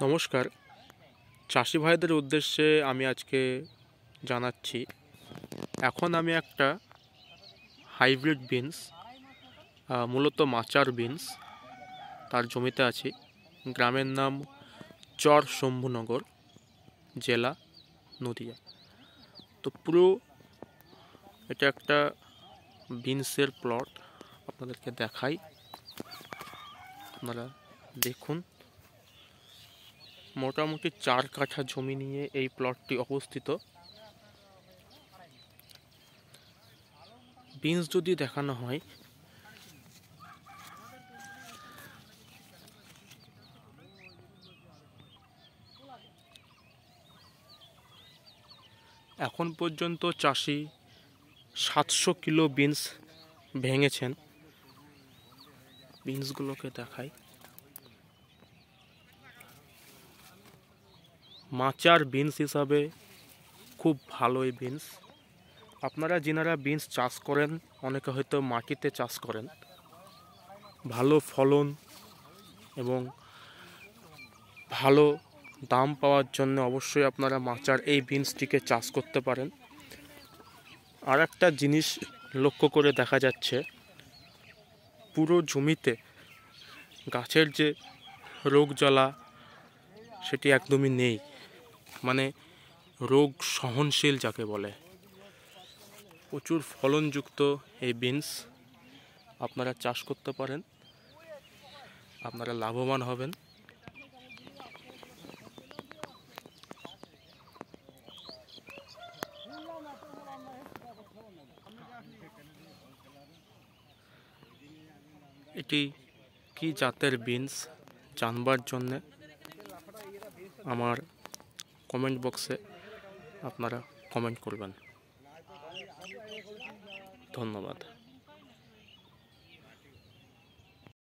নমস্কার। চাষি ভাইদের উদ্দেশ্যে আমি আজকে জানাচ্ছি, এখন আমি একটা হাইব্রিড বিনস, মূলত মাচার বিনস, তার জমিতে আছি। গ্রামের নাম চর শম্ভুনগর, জেলা নদিয়া। তো পুরো এটা একটা বিনসের প্লট, আপনাদেরকে দেখাই, আপনারা দেখুন। মোটামুটি 4 কাঠা জমি নিয়ে এই প্লটটি অবস্থিত। বিনস যদি দেখানো হয়, এখন পর্যন্ত চাষি 700 কিলো বিনস ভেঙেছেন। বিনসগুলোকে দেখাই, মাচার বিনস হিসাবে খুব ভালো এই বিনস। আপনারা যিনারা বিনস চাষ করেন, অনেকে হয়তো মাটিতে চাষ করেন, ভালো ফলন এবং ভালো দাম পাওয়ার জন্য অবশ্যই আপনারা মাচার এই বিনসটিকে চাষ করতে পারেন। আর একটা জিনিস লক্ষ্য করে দেখা যাচ্ছে, পুরো জমিতে গাছের যে রোগ জ্বালা সেটি একদমই নেই, মানে রোগ সহনশীল যাকে বলে। প্রচুর ফলনযুক্ত এই বিনস আপনারা চাষ করতে পারেন, আপনারা লাভবান হবেন। এটি কি জাতের বিনস জানবার জন্যে আমার কমেন্ট বক্সে আপনারা কমেন্ট করবেন। ধন্যবাদ।